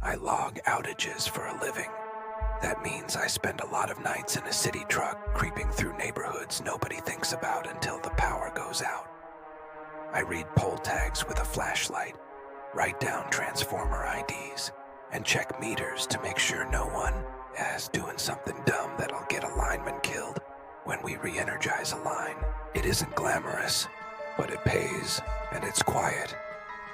I log outages for a living. That means I spend a lot of nights in a city truck creeping through neighborhoods nobody thinks about until the power goes out. I read pole tags with a flashlight, write down transformer IDs, and check meters to make sure no one is doing something dumb that'll get a lineman killed when we re-energize a line. It isn't glamorous, but it pays, and it's quiet.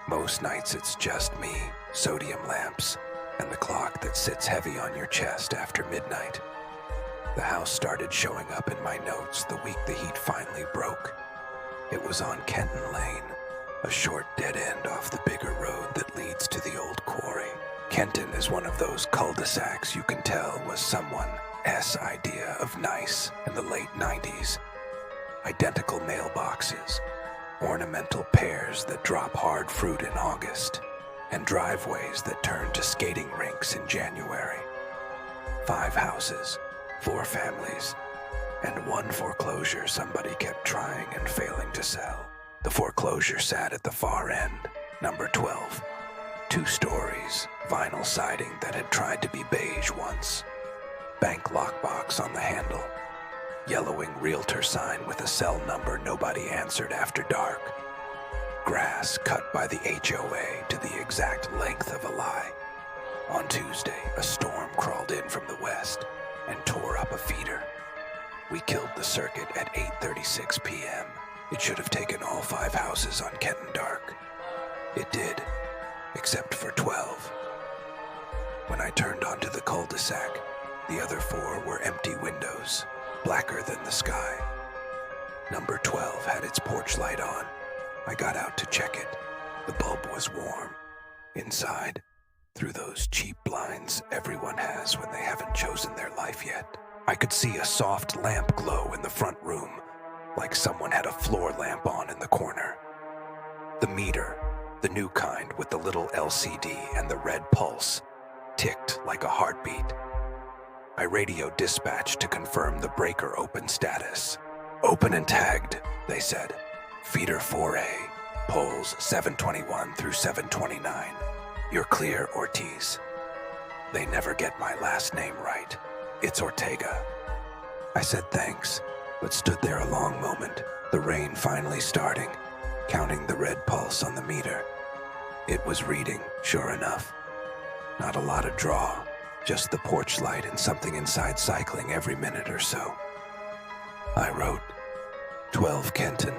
Most nights it's just me, sodium lamps, and the clock that sits heavy on your chest after midnight. The house started showing up in my notes the week the heat finally broke. It was on Kenton Lane, a short dead end off the bigger road that leads to the old quarry. Kenton is one of those cul-de-sacs you can tell was someone's idea of nice in the late 90s. Identical mailboxes, ornamental pears that drop hard fruit in August, and driveways that turn to skating rinks in January. 5 houses, 4 families, and 1 foreclosure somebody kept trying and failing to sell. The foreclosure sat at the far end, number 12. 2 stories, vinyl siding that had tried to be beige once. Bank lockbox on the handle. Yellowing realtor sign with a cell number nobody answered after dark. Grass cut by the HOA to the exact length of a lie. On Tuesday, a storm crawled in from the west and tore up a feeder. We killed the circuit at 8:36 p.m. It should have taken all 5 houses on Kenton dark. It did, except for 12. When I turned onto the cul-de-sac, the other 4 were empty windows, blacker than the sky. Number 12 had its porch light on. I got out to check it. The bulb was warm. Inside, through those cheap blinds everyone has when they haven't chosen their life yet, I could see a soft lamp glow in the front room, like someone had a floor lamp on in the corner. The meter, the new kind with the little LCD and the red pulse, ticked like a heartbeat. I radioed dispatch to confirm the breaker open status. Open and tagged, they said. Feeder 4A, poles 721 through 729. You're clear, Ortiz. They never get my last name right. It's Ortega. I said thanks, but stood there a long moment, the rain finally starting, counting the red pulse on the meter. It was reading, sure enough. Not a lot of draw, just the porch light and something inside cycling every minute or so. I wrote, 12 Kenton,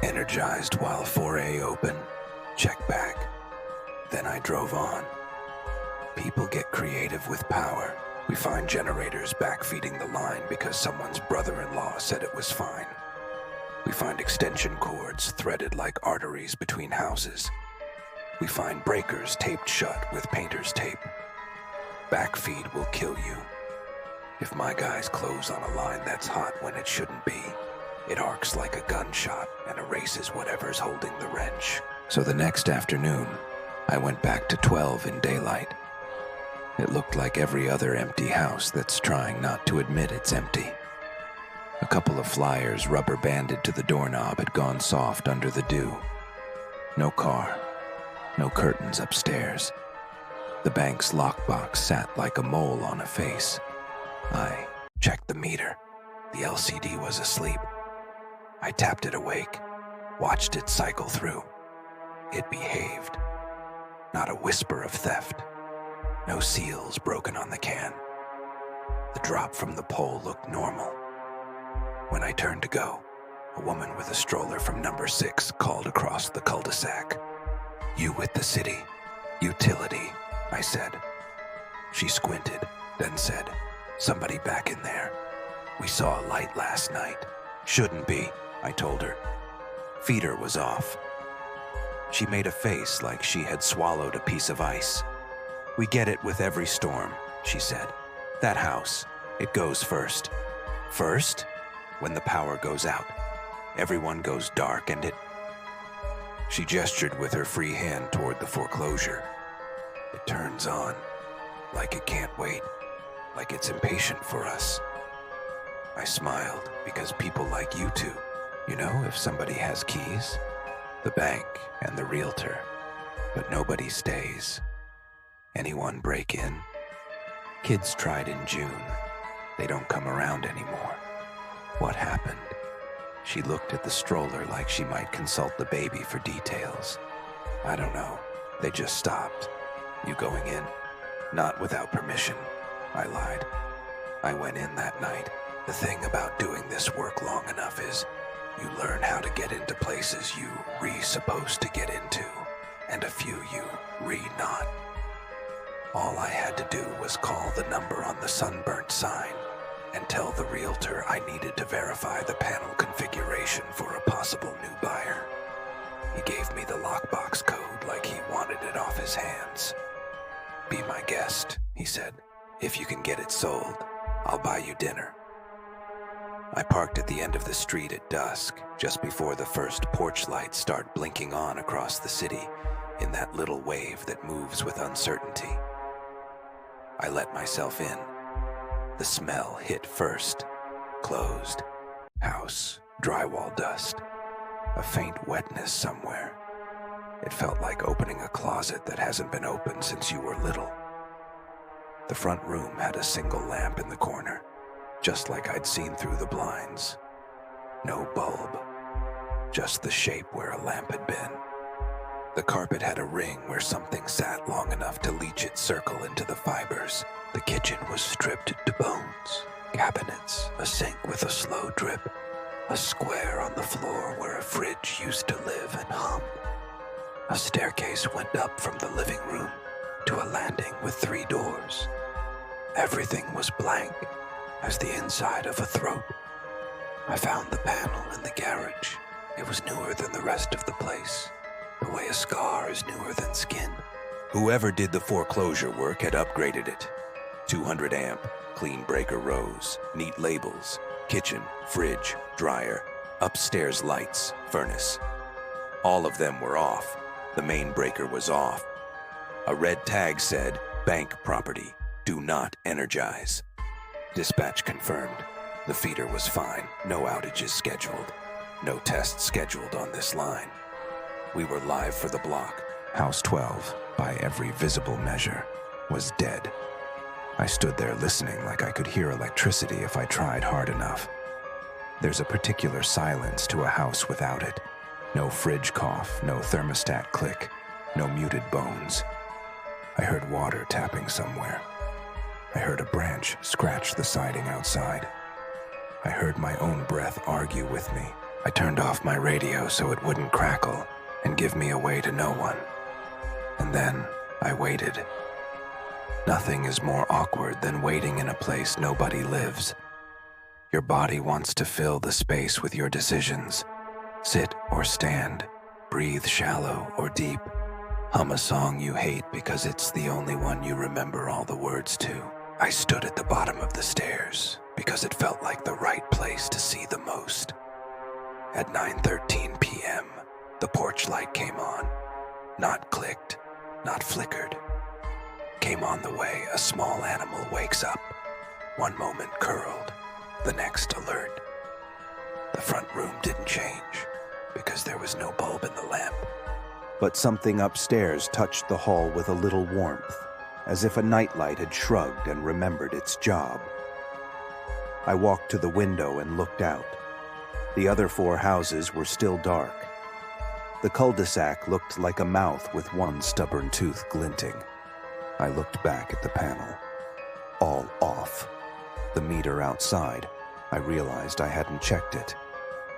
energized while 4A open, check back. Then I drove on. People get creative with power. We find generators backfeeding the line because someone's brother-in-law said it was fine. We find extension cords threaded like arteries between houses. We find breakers taped shut with painter's tape. Backfeed will kill you. If my guys close on a line that's hot when it shouldn't be, it arcs like a gunshot and erases whatever's holding the wrench. So the next afternoon, I went back to 12 in daylight. It looked like every other empty house that's trying not to admit it's empty. A couple of flyers rubber banded to the doorknob had gone soft under the dew. No car, no curtains upstairs. The bank's lockbox sat like a mole on a face. I checked the meter. The LCD was asleep. I tapped it awake, watched it cycle through. It behaved. Not a whisper of theft. No seals broken on the can. The drop from the pole looked normal. When I turned to go, a woman with a stroller from number 6 called across the cul-de-sac. You with the city. Utility, I said. She squinted, then said, somebody back in there. We saw a light last night. Shouldn't be, I told her. Feeder was off. She made a face like she had swallowed a piece of ice. We get it with every storm, she said. That house, it goes first. First? When the power goes out. Everyone goes dark and it... She gestured with her free hand toward the foreclosure. It turns on, like it can't wait, like it's impatient for us. I smiled because people like you two, you know, if somebody has keys, the bank and the realtor, but nobody stays. Anyone break in? Kids tried in June. They don't come around anymore. What happened? She looked at the stroller like she might consult the baby for details. I don't know. They just stopped. You going in? Not without permission, I lied. I went in that night. The thing about doing this work long enough is you learn how to get into places you supposed to get into, and a few you not. All I had to do was call the number on the sunburnt sign and tell the realtor I needed to verify the panel configuration for a possible new buyer. He gave me the lockbox code like he wanted it off his hands. Be my guest, he said. If you can get it sold, I'll buy you dinner. I parked at the end of the street at dusk, just before the first porch lights start blinking on across the city in that little wave that moves with uncertainty. I let myself in. The smell hit first. Closed. House. Drywall dust. A faint wetness somewhere. It felt like opening a closet that hasn't been opened since you were little. The front room had a single lamp in the corner, just like I'd seen through the blinds. No bulb. Just the shape where a lamp had been. The carpet had a ring where something sat long enough to leach its circle into the fibers. The kitchen was stripped to bones. Cabinets, a sink with a slow drip, a square on the floor where a fridge used to live and hum. A staircase went up from the living room to a landing with 3 doors. Everything was blank, as the inside of a throat. I found the panel in the garage. It was newer than the rest of the place, the way a scar is newer than skin. Whoever did the foreclosure work had upgraded it. 200 amp, clean breaker rows, neat labels, kitchen, fridge, dryer, upstairs lights, furnace. All of them were off. The main breaker was off. A red tag said, "Bank property, do not energize." Dispatch confirmed. The feeder was fine, no outages scheduled. No tests scheduled on this line. We were live for the block. House 12, by every visible measure, was dead. I stood there listening like I could hear electricity if I tried hard enough. There's a particular silence to a house without it. No fridge cough, no thermostat click, no muted bones. I heard water tapping somewhere. I heard a branch scratch the siding outside. I heard my own breath argue with me. I turned off my radio so it wouldn't crackle and give me away to no one. And then I waited. Nothing is more awkward than waiting in a place nobody lives. Your body wants to fill the space with your decisions. Sit or stand, breathe shallow or deep, hum a song you hate because it's the only one you remember all the words to. I stood at the bottom of the stairs because it felt like the right place to see the most. At 9:13 p.m., the porch light came on. Not clicked, not flickered. Came on the way a small animal wakes up. One moment curled, the next alert. The front room didn't change because there was no bulb in the lamp. But something upstairs touched the hall with a little warmth, as if a nightlight had shrugged and remembered its job. I walked to the window and looked out. The other 4 houses were still dark. The cul-de-sac looked like a mouth with one stubborn tooth glinting. I looked back at the panel. All off. The meter outside. I realized I hadn't checked it.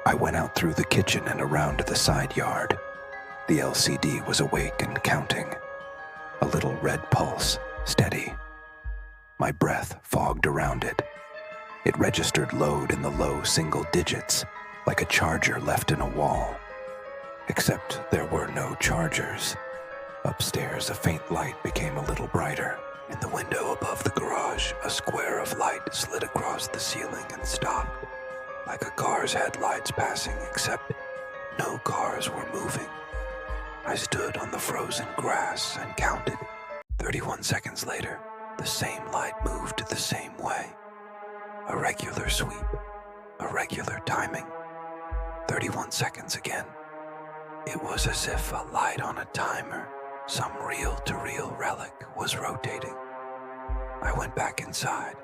I went out through the kitchen and around the side yard. The LCD was awake and counting. A little red pulse, steady. My breath fogged around it. It registered load in the low single digits, like a charger left in a wall. Except there were no chargers. Upstairs, a faint light became a little brighter. In the window above the garage, a square of light slid across the ceiling and stopped, like a car's headlights passing, except no cars were moving. I stood on the frozen grass and counted. 31 seconds later, the same light moved the same way. A regular sweep, a regular timing. 31 seconds again. It was as if a light on a timer Some reel-to-reel relic was rotating. I went back inside.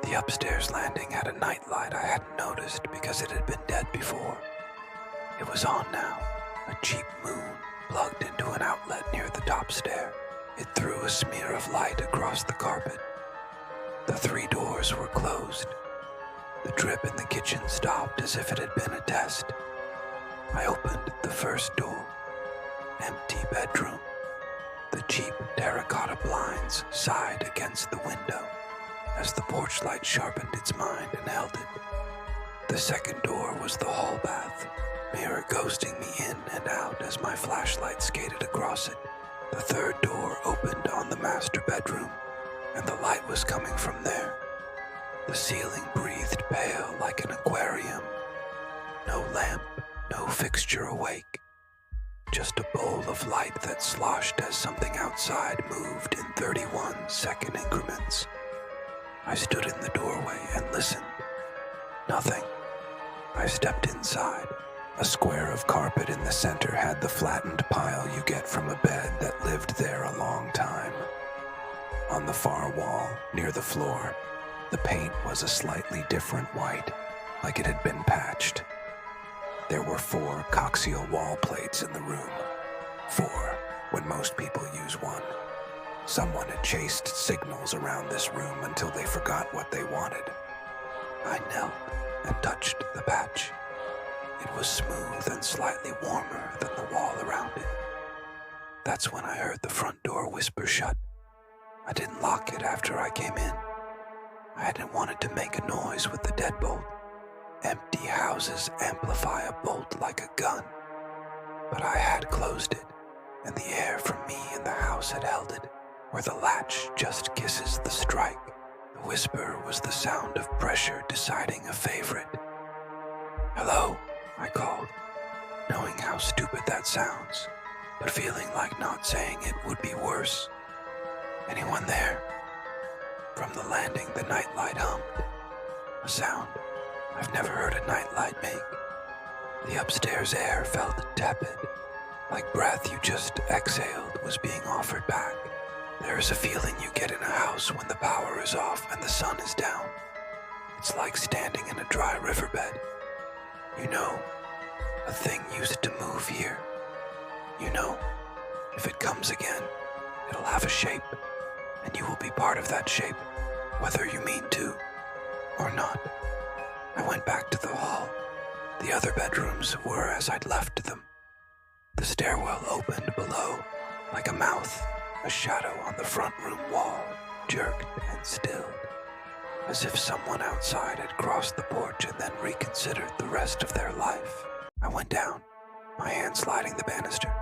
The upstairs landing had a nightlight I hadn't noticed because it had been dead before. It was on now, a cheap moon plugged into an outlet near the top stair. It threw a smear of light across the carpet. The 3 doors were closed. The drip in the kitchen stopped as if it had been a test. I opened the first door. Empty bedroom. The cheap terracotta blinds sighed against the window as the porch light sharpened its mind and held it. The second door was the hall bath, mirror ghosting me in and out as my flashlight skated across it. The third door opened on the master bedroom, and the light was coming from there. The ceiling breathed pale like an aquarium. No lamp, no fixture awake. Just a bowl of light that sloshed as something outside moved in 31-second increments. I stood in the doorway and listened. Nothing. I stepped inside. A square of carpet in the center had the flattened pile you get from a bed that lived there a long time. On the far wall, near the floor, the paint was a slightly different white, like it had been patched. There were 4 coaxial wall plates in the room. 4, when most people use 1. Someone had chased signals around this room until they forgot what they wanted. I knelt and touched the patch. It was smooth and slightly warmer than the wall around it. That's when I heard the front door whisper shut. I didn't lock it after I came in. I hadn't wanted to make a noise with the deadbolt. Empty houses amplify a bolt like a gun. But I had closed it, and the air from me in the house had held it, where the latch just kisses the strike. The whisper was the sound of pressure deciding a favorite. "Hello," I called, knowing how stupid that sounds, but feeling like not saying it would be worse. "Anyone there?" From the landing, the nightlight hummed, a sound I've never heard a nightlight make. The upstairs air felt tepid, like breath you just exhaled was being offered back. There is a feeling you get in a house when the power is off and the sun is down. It's like standing in a dry riverbed. You know, a thing used to move here. You know, if it comes again, it'll have a shape, and you will be part of that shape, whether you mean to or not. I went back to the hall. The other bedrooms were as I'd left them. The stairwell opened below, like a mouth. A shadow on the front room wall jerked and stilled, as if someone outside had crossed the porch and then reconsidered the rest of their life. I went down, my hand sliding the banister,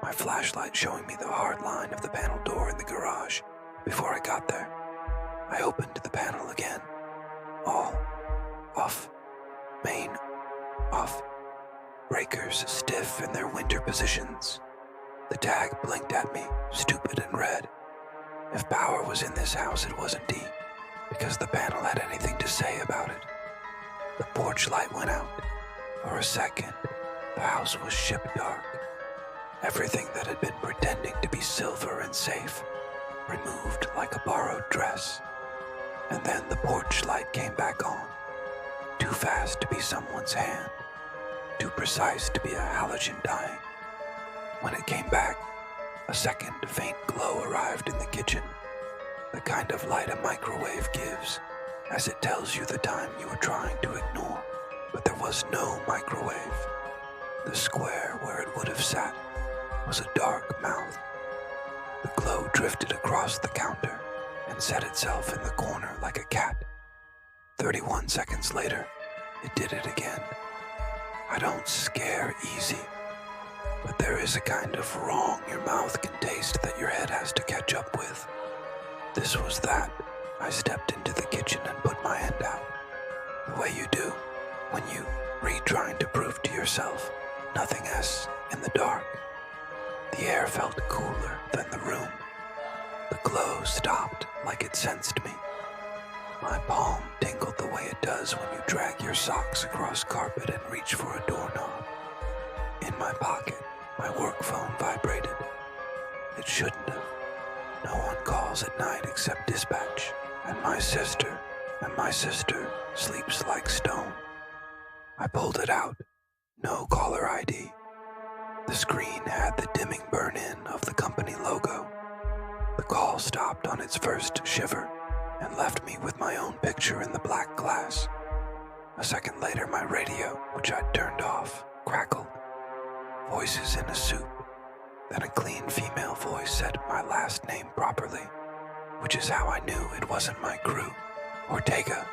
my flashlight showing me the hard line of the panel door in the garage. Before I got there, I opened the panel again. All off. Main off. Breakers stiff in their winter positions. The tag blinked at me, stupid and red. If power was in this house, it wasn't D, because the panel had anything to say about it. The porch light went out. For a second, the house was ship dark. Everything that had been pretending to be silver and safe, removed like a borrowed dress. And then the porch light came back on. Too fast to be someone's hand. Too precise to be a halogen dying. When it came back, a second faint glow arrived in the kitchen. The kind of light a microwave gives, as it tells you the time you were trying to ignore. But there was no microwave. The square where it would have sat was a dark mouth. The glow drifted across the counter and set itself in the corner like a cat. 31 seconds later, it did it again. I don't scare easy, but there is a kind of wrong your mouth can taste that your head has to catch up with. This was that. I stepped into the kitchen and put my hand out. The way you do when you trying to prove to yourself nothing else in the dark. The air felt cooler than the room. The glow stopped like it sensed me. My palm tingled the way it does when you drag your socks across carpet and reach for a doorknob. In my pocket, my work phone vibrated. it shouldn't have. No one calls at night except dispatch, and my sister sleeps like stone. I pulled it out. No caller ID. The screen had the dimming burn-in of the company logo. The call stopped on its first shiver and left me with my own picture in the black glass. A second later, my radio, which I'd turned off, crackled. Voices in a soup. Then a clean female voice said my last name properly, which is how I knew it wasn't my crew. 𝗦𝗧𝗢𝗥𝗬,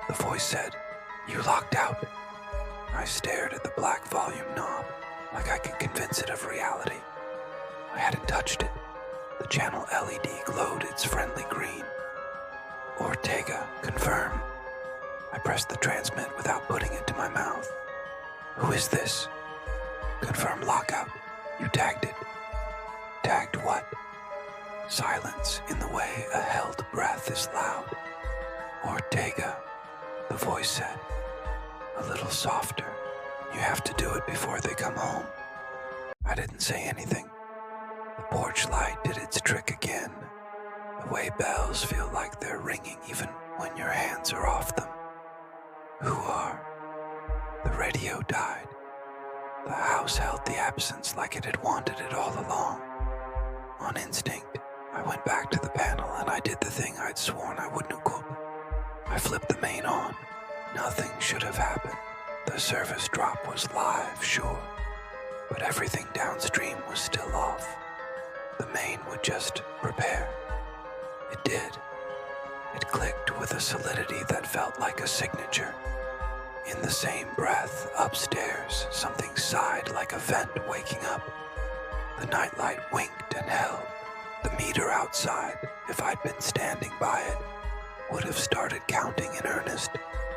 the voice said. You locked out. I stared at the black volume knob, like I could convince it of reality. I hadn't touched it. The channel LED glowed its friendly green. 𝗦𝗧𝗢𝗥𝗬, confirm. I pressed the transmit without putting it to my mouth. Who is this? Confirm lockout. You tagged it. Tagged what? Silence in the way a held breath is loud. 𝗦𝗧𝗢𝗥𝗬, the voice said. A little softer. You have to do it before they come home. I didn't say anything. The porch light did its trick again. The way bells feel like they're ringing even when your hands are off them. Who are? The radio died. The house held the absence like it had wanted it all along. On instinct, I went back to the panel and I did the thing I'd sworn I wouldn't have. I flipped the main on. Nothing should have happened. The service drop was live, sure, but everything downstream was still off. The main would just prepare. It did. It clicked with a solidity that felt like a signature. In the same breath, upstairs, something sighed like a vent waking up. The nightlight winked and held. The meter outside, if I'd been standing by it, would have started counting in earnest,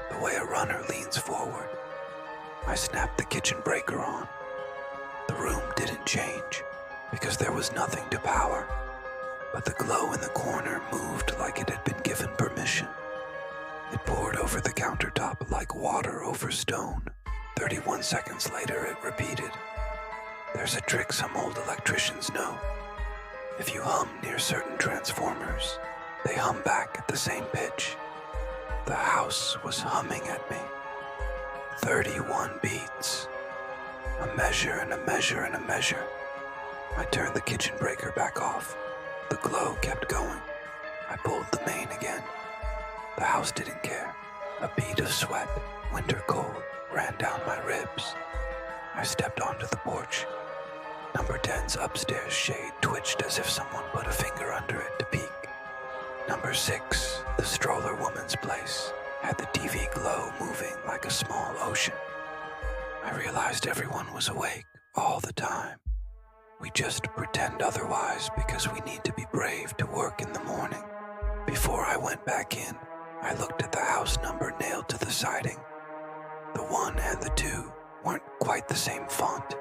the way a runner leans forward. I snapped the kitchen breaker on. The room didn't change, because there was nothing to power, but the glow in the corner moved like it had been given permission. It poured over the countertop like water over stone. 31 seconds later, it repeated. There's a trick some old electricians know. If you hum near certain transformers, they hum back at the same pitch. The house was humming at me. 31 beats. A measure and a measure and a measure. I turned the kitchen breaker back off. The glow kept going. I pulled the main again. The house didn't care. A bead of sweat, winter cold, ran down my ribs. I stepped onto the porch. Number 10's upstairs shade twitched as if someone put a finger under it to peek. Number 6, the stroller woman's place, had the TV glow moving like a small ocean. I realized everyone was awake all the time. We just pretend otherwise because we need to be brave to work in the morning. Before I went back in, I looked at the house number nailed to the siding. The 1 and the 2 weren't quite the same font.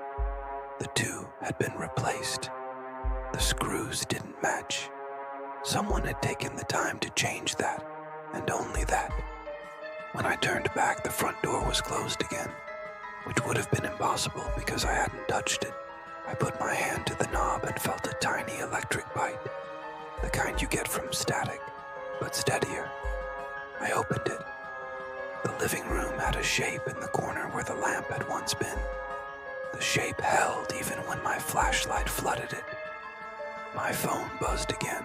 The 2 had been replaced. The screws didn't match. Someone had taken the time to change that, and only that. When I turned back, the front door was closed again, which would have been impossible because I hadn't touched it. I put my hand to the knob and felt a tiny electric bite, the kind you get from static, but steadier. I opened it. The living room had a shape in the corner where the lamp had once been. The shape held even when my flashlight flooded it. My phone buzzed again.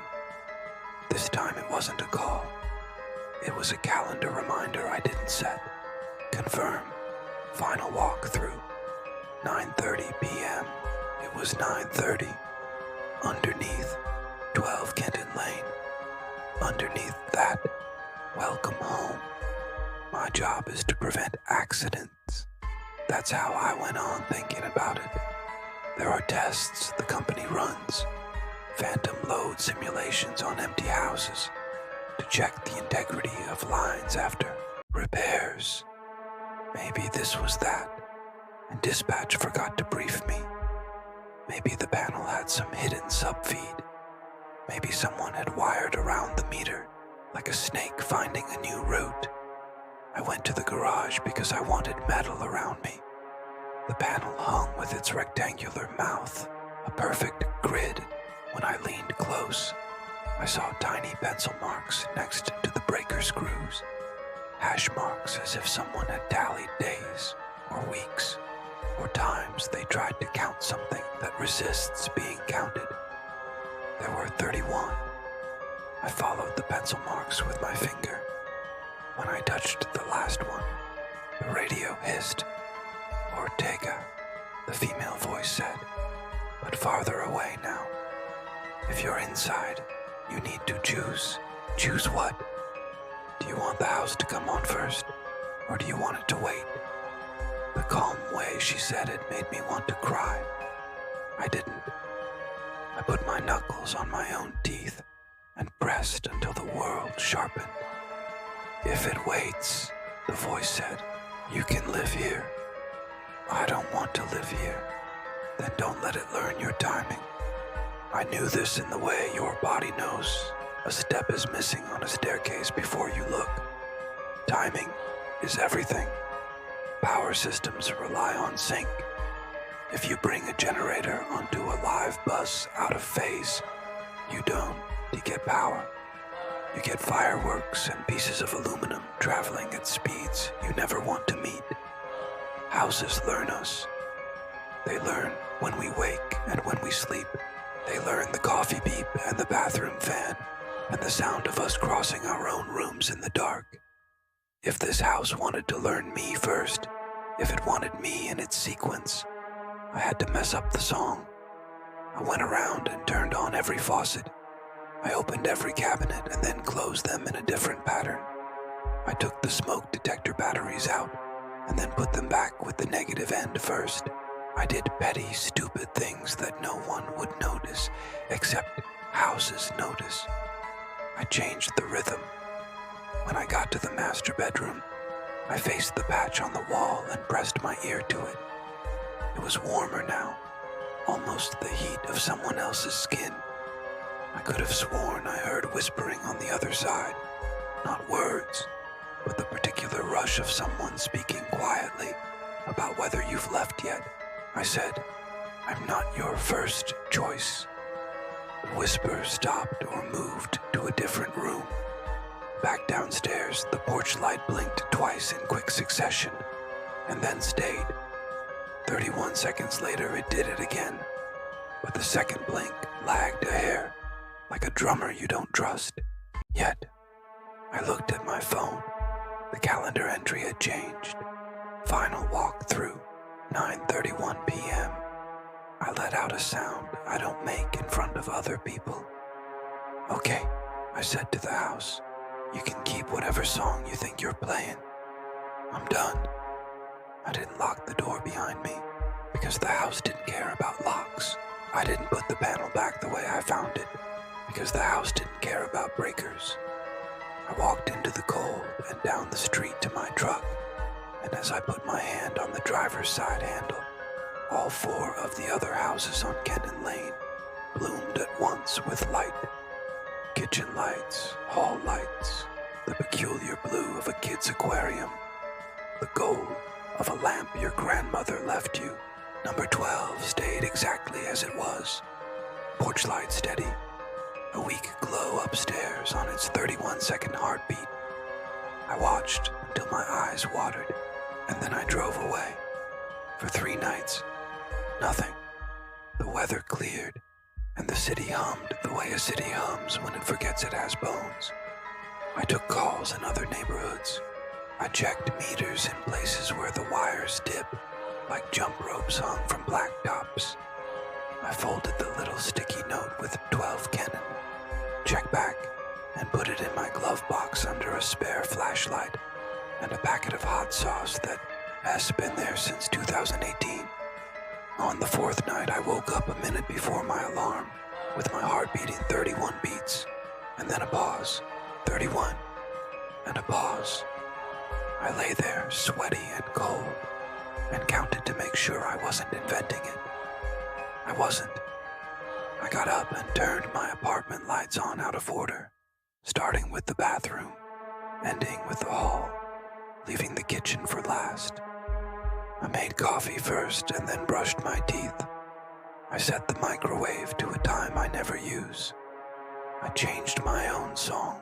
This time it wasn't a call. It was a calendar reminder I didn't set. Confirm. Final walkthrough. 9:30 p.m. It was 9:30. Underneath, 12 Kenton Lane. Underneath that, welcome home. My job is to prevent accidents. That's how I went on thinking about it. There are tests the company runs. Phantom load simulations on empty houses to check the integrity of lines after repairs. Maybe this was that, and dispatch forgot to brief me. Maybe the panel had some hidden subfeed. Maybe someone had wired around the meter, like a snake finding a new route. I went to the garage because I wanted metal around me. The panel hung with its rectangular mouth, a perfect grid. When I close, I saw tiny pencil marks next to the breaker screws. Hash marks as if someone had tallied days, or weeks, or times they tried to count something that resists being counted. There were 31. I followed the pencil marks with my finger. When I touched the last one, the radio hissed. 𝗦𝗧𝗢𝗥𝗬, the female voice said, but farther away now. If you're inside, you need to choose. Choose what? Do you want the house to come on first, or do you want it to wait? The calm way she said it made me want to cry. I didn't. I put my knuckles on my own teeth and pressed until the world sharpened. If it waits, the voice said, you can live here. I don't want to live here. Then don't let it learn your timing. I knew this in the way your body knows. A step is missing on a staircase before you look. Timing is everything. Power systems rely on sync. If you bring a generator onto a live bus out of phase, you don't. You get power. You get fireworks and pieces of aluminum traveling at speeds you never want to meet. Houses learn us. They learn when we wake and when we sleep. They learn the coffee beep and the bathroom fan and the sound of us crossing our own rooms in the dark. If this house wanted to learn me first, if it wanted me in its sequence, I had to mess up the song. I went around and turned on every faucet. I opened every cabinet and then closed them in a different pattern. I took the smoke detector batteries out and then put them back with the negative end first. I did petty, stupid things that no one would notice, except houses notice. I changed the rhythm. When I got to the master bedroom, I faced the patch on the wall and pressed my ear to it. It was warmer now, almost the heat of someone else's skin. I could have sworn I heard whispering on the other side, not words, but the particular rush of someone speaking quietly about whether you've left yet. I said, I'm not your first choice. The whisper stopped or moved to a different room. Back downstairs, the porch light blinked twice in quick succession, and then stayed. 31 seconds later, it did it again, but the second blink lagged a hair, like a drummer you don't trust. Yet, I looked at my phone. The calendar entry had changed. Final walk through, 9:31 p.m. I let out a sound I don't make in front of other people. Okay, I said to the house. You can keep whatever song you think you're playing. I'm done. I didn't lock the door behind me because the house didn't care about locks. I didn't put the panel back the way I found it because the house didn't care about breakers. I walked into the cold and down the street to my truck, and as I put my hand on the driver's side handle, all 4 of the other houses on Kennan Lane bloomed at once with light. Kitchen lights, hall lights, the peculiar blue of a kid's aquarium, the gold of a lamp your grandmother left you. Number 12 stayed exactly as it was. Porch light steady. A weak glow upstairs on its 31-second heartbeat. I watched until my eyes watered, and then I drove away. For 3 nights, nothing. The weather cleared, and the city hummed the way a city hums when it forgets it has bones. I took calls in other neighborhoods. I checked meters in places where the wires dip, like jump ropes hung from blacktops. I folded the little sticky note with 12 Kennan, checked back, and put it in my glove box under a spare flashlight and a packet of hot sauce that has been there since 2018. On the 4th night, I woke up a minute before my alarm, with my heart beating 31 beats, and then a pause, 31, and a pause. I lay there, sweaty and cold, and counted to make sure I wasn't inventing it. I wasn't. I got up and turned my apartment lights on out of order, starting with the bathroom, ending with the hall, leaving the kitchen for last. I made coffee first and then brushed my teeth. I set the microwave to a time I never use. I changed my own song.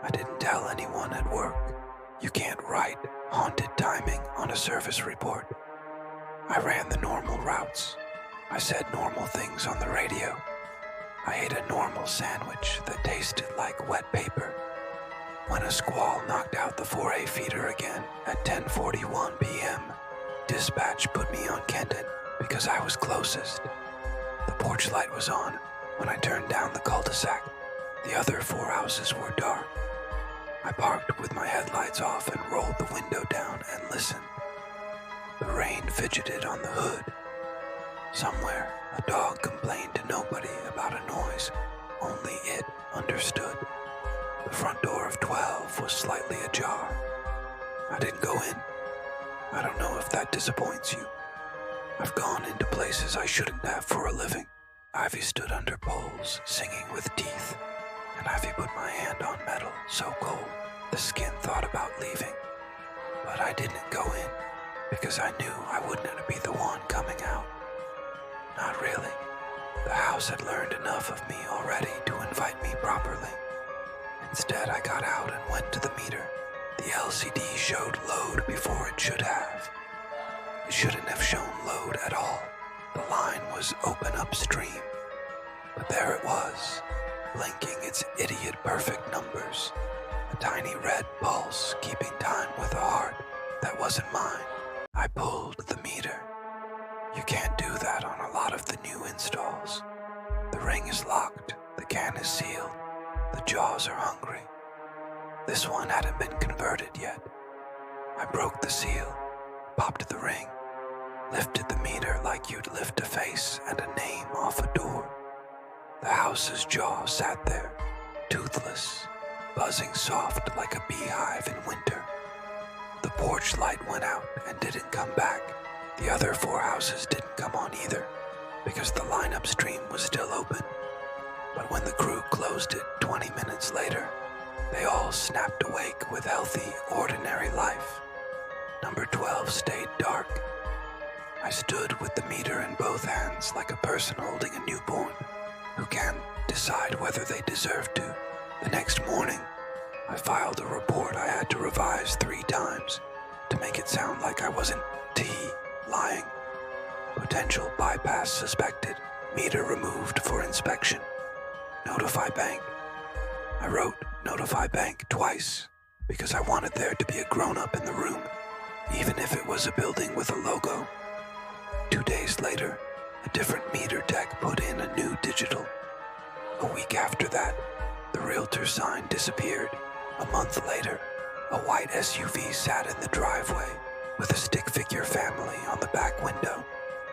I didn't tell anyone at work. You can't write haunted timing on a service report. I ran the normal routes. I said normal things on the radio. I ate a normal sandwich that tasted like wet paper. When a squall knocked out the 4A feeder again at 10:41 p.m., dispatch put me on Kenton because I was closest. The porch light was on when I turned down the cul-de-sac. The other 4 houses were dark. I parked with my headlights off and rolled the window down and listened. The rain fidgeted on the hood. Somewhere, a dog complained to nobody about a noise only it understood. The front door of 12 was slightly ajar. I didn't go in. I don't know if that disappoints you. I've gone into places I shouldn't have for a living. Ivy stood under poles, singing with teeth, and Ivy put my hand on metal so cold the skin thought about leaving. But I didn't go in because I knew I wouldn't be the one coming out. Not really. The house had learned enough of me already to invite me properly. Instead, I got out and went to the meter. The LCD showed load before it should have. It shouldn't have shown load at all. The line was open upstream. But there it was, blinking its idiot-perfect numbers. A tiny red pulse keeping time with a heart that wasn't mine. I pulled the meter. You can't do that on a lot of the new installs. The ring is locked, the can is sealed, the jaws are hungry. This one hadn't been converted yet. I broke the seal, popped the ring, lifted the meter like you'd lift a face and a name off a door. The house's jaw sat there, toothless, buzzing soft like a beehive in winter. The porch light went out and didn't come back. The other 4 houses didn't come on either, because the line upstream was still open. But when the crew closed it 20 minutes later, they all snapped awake with healthy, ordinary life. Number 12 stayed dark. I stood with the meter in both hands like a person holding a newborn who can't decide whether they deserve to. The next morning, I filed a report I had to revise 3 times to make it sound like I wasn't lying. Potential bypass suspected. Meter removed for inspection. Notify bank. I wrote notify bank twice because I wanted there to be a grown-up in the room, even if it was a building with a logo. 2 days later, a different meter tech put in a new digital. A week after that, the realtor sign disappeared. A month later, a white SUV sat in the driveway with a stick figure family on the back window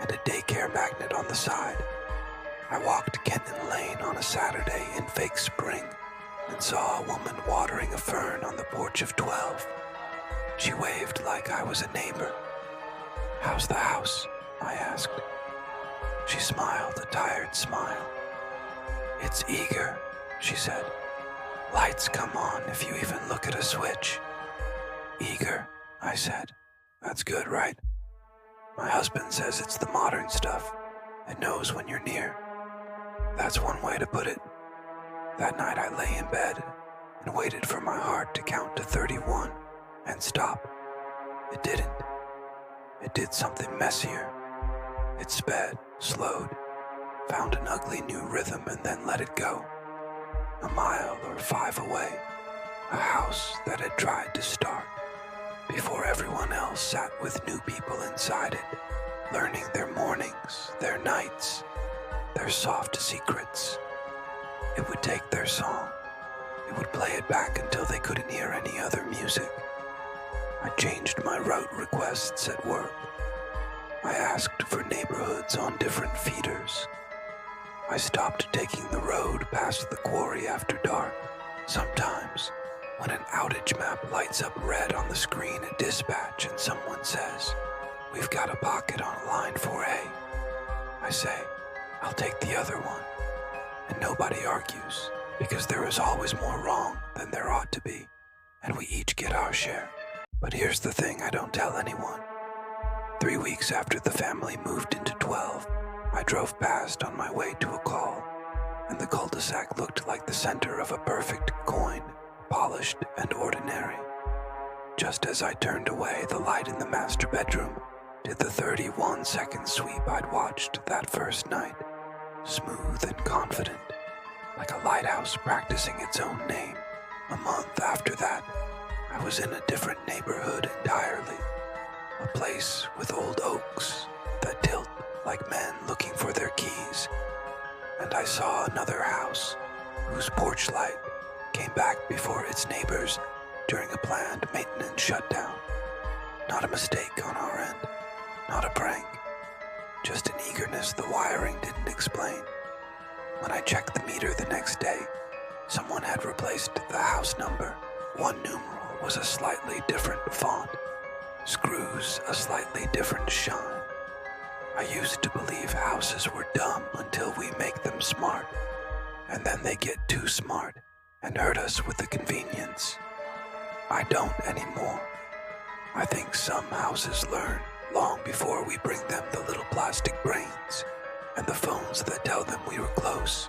and a daycare magnet on the side. I walked Kenton Lane on a Saturday in fake spring and saw a woman watering a fern on the porch of 12. She waved like I was a neighbor. "How's the house?" I asked. She smiled a tired smile. "It's eager," she said. "Lights come on if you even look at a switch." "Eager," I said. "That's good, right? My husband says it's the modern stuff. It knows when you're near." That's one way to put it. That night I lay in bed and waited for my heart to count to 31 and stop. It didn't. It did something messier. It sped, slowed, found an ugly new rhythm and then let it go. A mile or 5 away, a house that had tried to start before everyone else sat with new people inside it, learning their mornings, their nights, their soft secrets. It would take their song. It would play it back until they couldn't hear any other music. I changed my route requests at work. I asked for neighborhoods on different feeders. I stopped taking the road past the quarry after dark. Sometimes, when an outage map lights up red on the screen at dispatch and someone says, "We've got a pocket on line 4A," I say, "I'll take the other one." And nobody argues, because there is always more wrong than there ought to be, and we each get our share. But here's the thing I don't tell anyone. 3 weeks after the family moved into 12, I drove past on my way to a call. and the cul-de-sac looked like the center of a perfect coin, polished and ordinary. Just as I turned away, the light in the master bedroom did the 31-second sweep I'd watched that first night, smooth and confident, like a lighthouse practicing its own name. A month after that, I was in a different neighborhood entirely, a place with old oaks that tilt like men looking for their keys, and I saw another house whose porch light came back before its neighbors during a planned maintenance shutdown. Not a mistake on our end, not a prank, just an eagerness the wiring didn't explain. When I checked the meter the next day, someone had replaced the house number. One numeral was a slightly different font, screws a slightly different shine. I used to believe houses were dumb until we make them smart, and then they get too smart and hurt us with the convenience. I don't anymore. I think some houses learn long before we bring them the little plastic brains and the phones that tell them we were close.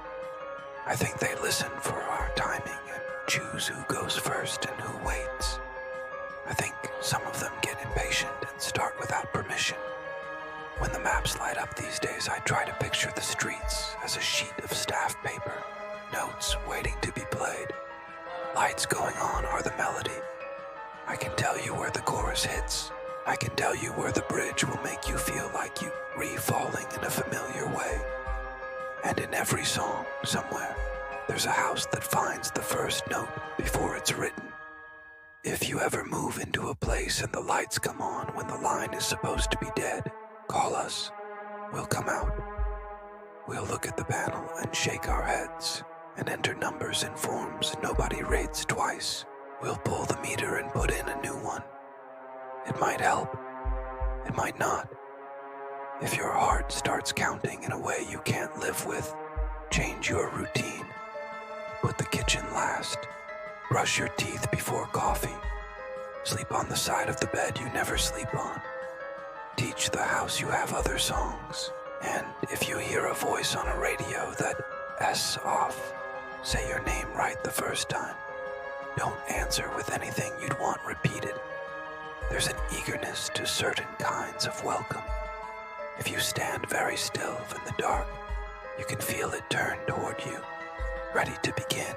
I think they listen for our timing and choose who goes first and who waits. I think some of them get impatient and start without permission. When the maps light up these days, I try to picture the streets as a sheet of staff paper, notes waiting to be played. Lights going on are the melody. I can tell you where the chorus hits. I can tell you where the bridge will make you feel like you re-falling in a familiar way. And in every song, somewhere, there's a house that finds the first note before it's written. If you ever move into a place and the lights come on when the line is supposed to be dead, call us. We'll come out. We'll look at the panel and shake our heads and enter numbers in forms nobody rates twice. We'll pull the meter and put in a new one. It might help. It might not. If your heart starts counting in a way you can't live with, change your routine. Put the kitchen last. Brush your teeth before coffee. Sleep on the side of the bed you never sleep on. Teach the house you have other songs. And if you hear a voice on a radio that S off, say your name right the first time. Don't answer with anything you'd want repeated. There's an eagerness to certain kinds of welcome. If you stand very still in the dark, you can feel it turn toward you, ready to begin.